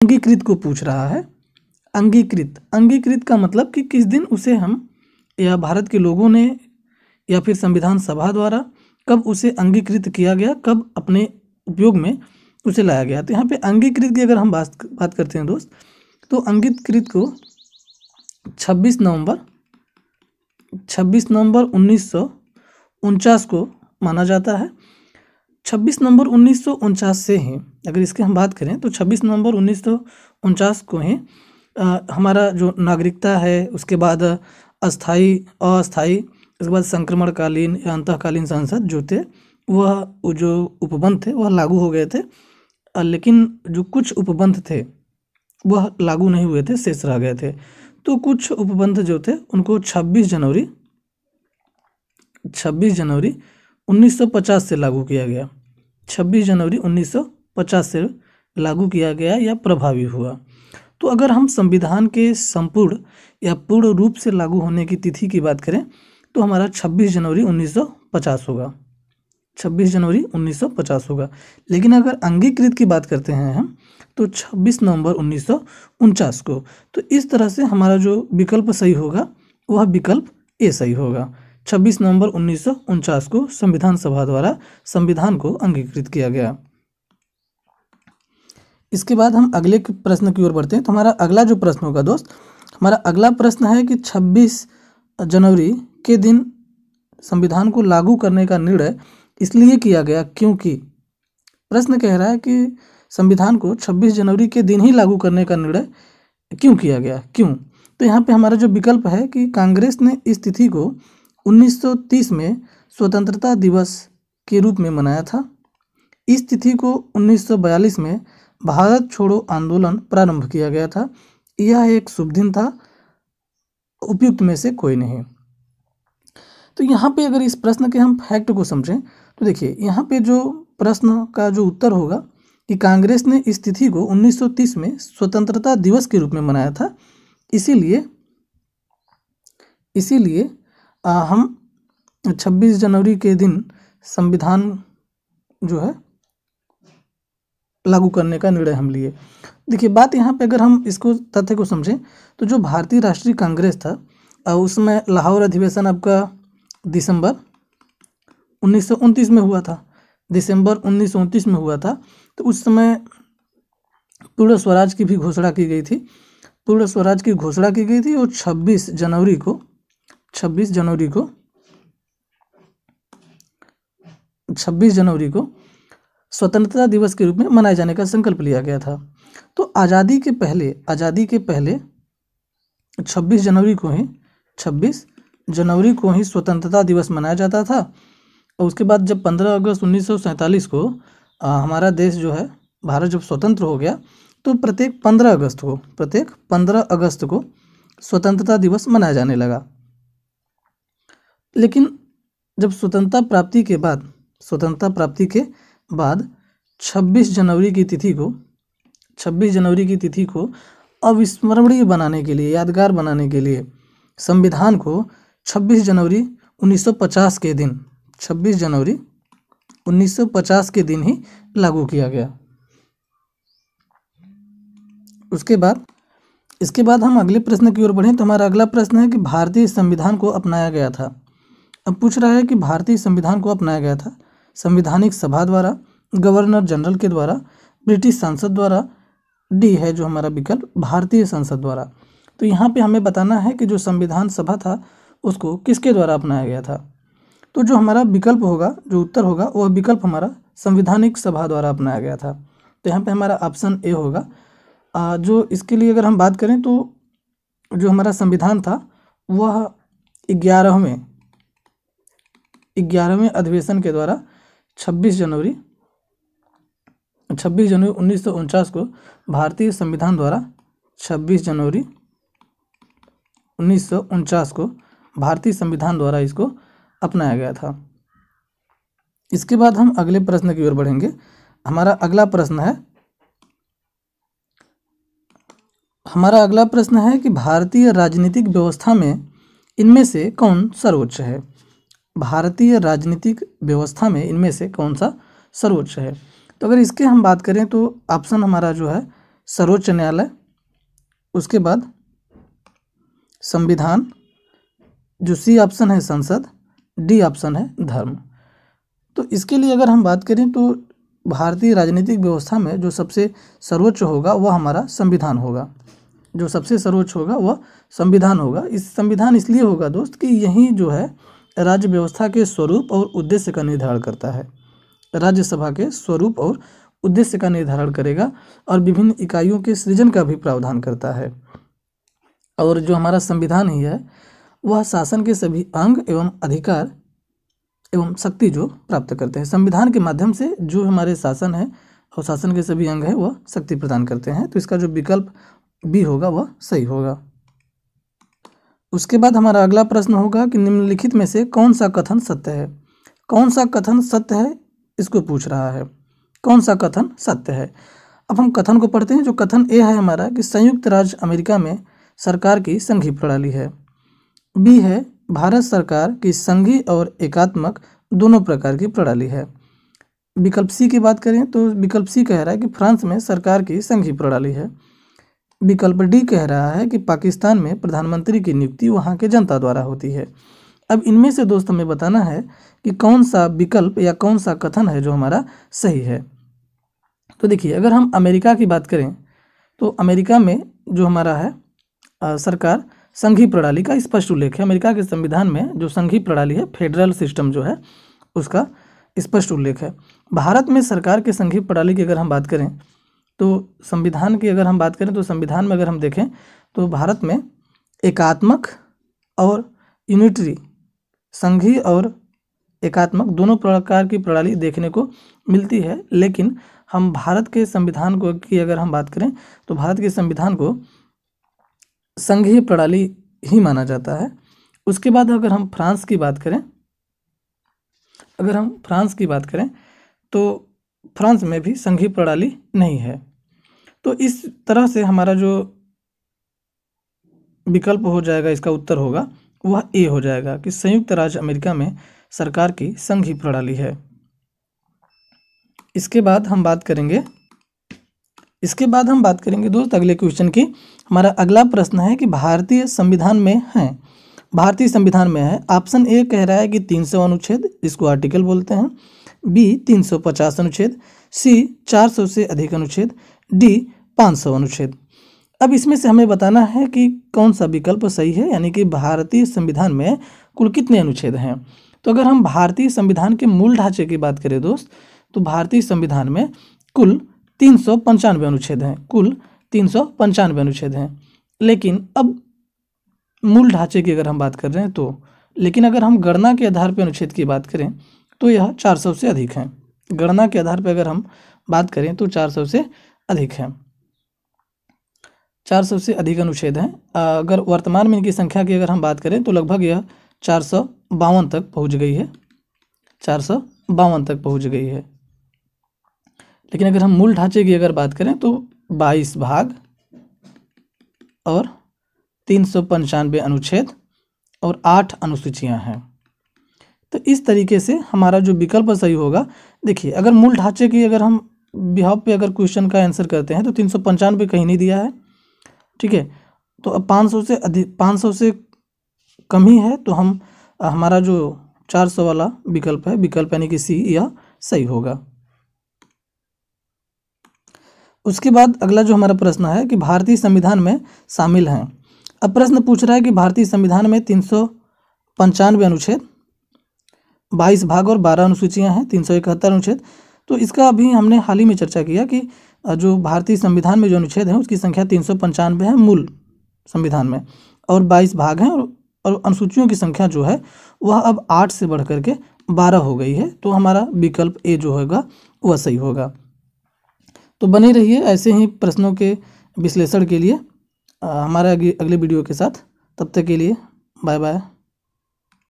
अंगीकृत को पूछ रहा है। अंगीकृत, अंगीकृत का मतलब कि किस दिन उसे हम या भारत के लोगों ने या फिर संविधान सभा द्वारा कब उसे अंगीकृत किया गया, कब अपने उपयोग में उसे लाया गया। तो यहाँ पे अंगीकृत की अगर हम बात करते हैं दोस्त, तो अंगीकृत को 26 नवंबर 1949 को माना जाता है। 26 नवंबर 1949 से ही अगर इसके हम बात करें तो 26 नवंबर 1949 को ही हमारा जो नागरिकता है, उसके बाद अस्थाई, अस्थाई, उसके बाद संक्रमणकालीन या अंतःकालीन संसद जो थे वह जो उपबंध थे वह लागू हो गए थे। लेकिन जो कुछ उपबंध थे वह लागू नहीं हुए थे, शेष रह गए थे। तो कुछ उपबंध जो थे उनको 26 जनवरी 1950 से लागू किया गया। 26 जनवरी 1950 से लागू किया गया या प्रभावी हुआ। तो अगर हम संविधान के संपूर्ण या पूर्ण रूप से लागू होने की तिथि की बात करें तो हमारा 26 जनवरी 1950 होगा, 26 जनवरी 1950 होगा। लेकिन अगर अंगीकृत की बात करते हैं हम तो 26 नवंबर 1949 को। तो इस तरह से हमारा जो विकल्प सही होगा वह विकल्प ए सही होगा। 26 नवंबर 1949 को संविधान सभा द्वारा संविधान को अंगीकृत किया गया। इसके बाद हम अगले प्रश्न की ओर बढ़ते हैं। तो हमारा अगला जो प्रश्न होगा दोस्त, हमारा अगला प्रश्न है कि 26 जनवरी के दिन संविधान को लागू करने का निर्णय इसलिए किया गया क्योंकि, प्रश्न कह रहा है कि संविधान को 26 जनवरी के दिन ही लागू करने का निर्णय क्यों किया गया, क्यों। तो यहाँ पे हमारा जो विकल्प है कि कांग्रेस ने इस तिथि को 1930 में स्वतंत्रता दिवस के रूप में मनाया था। इस तिथि को 1942 में भारत छोड़ो आंदोलन प्रारंभ किया गया था। यह एक शुभ दिन था, उपयुक्त में से कोई नहीं। तो यहाँ पे अगर इस प्रश्न के हम फैक्ट को समझें तो देखिए यहाँ पे जो प्रश्न का जो उत्तर होगा कि कांग्रेस ने इस तिथि को 1930 में स्वतंत्रता दिवस के रूप में मनाया था, इसीलिए हम 26 जनवरी के दिन संविधान जो है लागू करने का निर्णय हम लिए। देखिए बात यहाँ पे अगर हम इसको तथ्य को समझें तो जो भारतीय राष्ट्रीय कांग्रेस था उसमें लाहौर अधिवेशन आपका दिसंबर 1929 में हुआ था, दिसंबर 1929 में हुआ था। तो उस समय पूर्ण स्वराज की भी घोषणा की गई थी, पूर्ण स्वराज की घोषणा की गई थी और 26 जनवरी को स्वतंत्रता दिवस के रूप में मनाए जाने का संकल्प लिया गया था। तो आज़ादी के पहले 26 जनवरी को ही स्वतंत्रता दिवस मनाया जाता था। और उसके बाद जब 15 अगस्त 1947 को हमारा देश जो है भारत जब स्वतंत्र हो गया तो प्रत्येक 15 अगस्त को स्वतंत्रता दिवस मनाया जाने लगा। लेकिन जब स्वतंत्रता प्राप्ति के बाद 26 जनवरी की तिथि को अविस्मरणीय बनाने के लिए, यादगार बनाने के लिए संविधान को 26 जनवरी 1950 के दिन ही लागू किया गया। इसके बाद हम अगले प्रश्न की ओर बढ़ें तो हमारा अगला प्रश्न है कि भारतीय संविधान को अपनाया गया था। अब पूछ रहा है कि भारतीय संविधान को अपनाया गया था संवैधानिक सभा द्वारा, गवर्नर जनरल के द्वारा, ब्रिटिश संसद द्वारा, डी है जो हमारा विकल्प भारतीय संसद द्वारा। तो यहाँ पे हमें बताना है कि जो संविधान सभा था उसको किसके द्वारा अपनाया गया था। तो जो हमारा विकल्प होगा, जो उत्तर होगा वह विकल्प हमारा संवैधानिक सभा द्वारा अपनाया गया था। तो यहाँ पे हमारा ऑप्शन ए होगा। जो इसके लिए अगर हम बात करें तो जो हमारा संविधान था वह 11वें अधिवेशन के द्वारा 26 जनवरी 1949 को भारतीय संविधान द्वारा 26 जनवरी 1949 को भारतीय संविधान द्वारा इसको अपनाया गया था। इसके बाद हम अगले प्रश्न की ओर बढ़ेंगे। हमारा अगला प्रश्न है कि भारतीय राजनीतिक व्यवस्था में इनमें से कौन सर्वोच्च है। भारतीय राजनीतिक व्यवस्था में इनमें से कौन सा सर्वोच्च है। तो अगर इसके हम बात करें तो ऑप्शन हमारा जो है सर्वोच्च न्यायालय, उसके बाद संविधान, जो सी ऑप्शन है संसद, डी ऑप्शन है धर्म। तो इसके लिए अगर हम बात करें तो भारतीय राजनीतिक व्यवस्था में जो सबसे सर्वोच्च होगा वह हमारा संविधान होगा। जो सबसे सर्वोच्च होगा वह संविधान होगा। इस संविधान इसलिए होगा दोस्त कि यही जो है राज्य व्यवस्था के स्वरूप और उद्देश्य का निर्धारण करता है। राज्यसभा के स्वरूप और उद्देश्य का निर्धारण करेगा और विभिन्न इकाइयों के सृजन का भी प्रावधान करता है। और जो हमारा संविधान ही है वह शासन के सभी अंग एवं अधिकार एवं शक्ति जो प्राप्त करते हैं। संविधान के माध्यम से जो हमारे शासन है और शासन के सभी अंग है वह शक्ति प्रदान करते हैं। तो इसका जो विकल्प बी होगा वह सही होगा। उसके बाद हमारा अगला प्रश्न होगा कि निम्नलिखित में से कौन सा कथन सत्य है। कौन सा कथन सत्य है इसको पूछ रहा है। कौन सा कथन सत्य है। अब हम कथन को पढ़ते हैं। जो कथन ए है हमारा कि संयुक्त राज्य अमेरिका में सरकार की संघीय प्रणाली है। बी है भारत सरकार की संघीय और एकात्मक दोनों प्रकार की प्रणाली है। विकल्प सी की बात करें तो विकल्प सी कह रहा है कि फ्रांस में सरकार की संघीय प्रणाली है। विकल्प डी कह रहा है कि पाकिस्तान में प्रधानमंत्री की नियुक्ति वहाँ के जनता द्वारा होती है। अब इनमें से दोस्त हमें बताना है कि कौन सा विकल्प या कौन सा कथन है जो हमारा सही है। तो देखिए अगर हम अमेरिका की बात करें तो अमेरिका में जो हमारा है सरकार संघीय प्रणाली का स्पष्ट उल्लेख है। अमेरिका के संविधान में जो संघीय प्रणाली है फेडरल सिस्टम जो है उसका स्पष्ट उल्लेख है। भारत में सरकार के संघीय प्रणाली की अगर हम बात करें तो संविधान की अगर हम बात करें तो संविधान में अगर हम देखें तो भारत में एकात्मक और यूनिटरी, संघीय और एकात्मक दोनों प्रकार की प्रणाली देखने को मिलती है। लेकिन हम भारत के संविधान को की अगर हम बात करें तो भारत के संविधान को संघीय प्रणाली ही माना जाता है। उसके बाद अगर हम फ्रांस की बात करें तो फ्रांस में भी संघीय प्रणाली नहीं है। तो इस तरह से हमारा जो विकल्प हो जाएगा, इसका उत्तर होगा वह ए हो जाएगा कि संयुक्त राज्य अमेरिका में सरकार की संघीय प्रणाली है। इसके बाद हम बात करेंगे दोस्त अगले क्वेश्चन की। हमारा अगला प्रश्न है कि भारतीय संविधान में है। ऑप्शन ए कह रहा है कि 300 अनुच्छेद, जिसको आर्टिकल बोलते हैं। बी 350 अनुच्छेद, सी 400 से अधिक अनुच्छेद, डी 500 अनुच्छेद। अब इसमें से हमें बताना है कि कौन सा विकल्प सही है, यानी कि भारतीय संविधान में कुल कितने अनुच्छेद हैं। तो अगर हम भारतीय संविधान के मूल ढांचे की बात करें दोस्त तो भारतीय संविधान में कुल 395 अनुच्छेद हैं। लेकिन अब मूल ढांचे की अगर हम बात कर रहे हैं तो, लेकिन अगर हम गणना के आधार पर अनुच्छेद की बात करें तो यह 400 से अधिक हैं। गणना के आधार पर अगर हम बात करें तो 400 से अधिक हैं। 400 से अधिक अनुच्छेद हैं। अगर वर्तमान में इनकी संख्या की अगर हम बात करें तो लगभग यह 452 तक पहुंच गई है। लेकिन अगर हम मूल ढांचे की अगर बात करें तो 22 भाग और 395 अनुच्छेद और 8 अनुसूचियां हैं। तो इस तरीके से हमारा जो विकल्प सही होगा, देखिए अगर मूल ढांचे की अगर हम बिहाफ पे अगर क्वेश्चन का आंसर करते हैं तो 395 कहीं नहीं दिया है, ठीक है। तो अब 500 से कम ही है, तो हमारा जो 400 वाला विकल्प है, विकल्प यानी कि सी, यह सही होगा। उसके बाद अगला जो हमारा प्रश्न है कि भारतीय संविधान में शामिल हैं। अब प्रश्न पूछ रहा है कि भारतीय संविधान में 395 अनुच्छेद, 22 भाग और 12 अनुसूचियां हैं, 371 अनुच्छेद। तो इसका अभी हमने हाल ही में चर्चा किया कि जो भारतीय संविधान में जो अनुच्छेद हैं उसकी संख्या 395 है मूल संविधान में, और 22 भाग हैं, और अनुसूचियों की संख्या जो है वह अब 8 से बढ़ करके 12 हो गई है। तो हमारा विकल्प ए जो होगा वह सही होगा। तो बने रहिए ऐसे ही प्रश्नों के विश्लेषण के लिए हमारे अगले वीडियो के साथ। तब तक के लिए बाय बाय।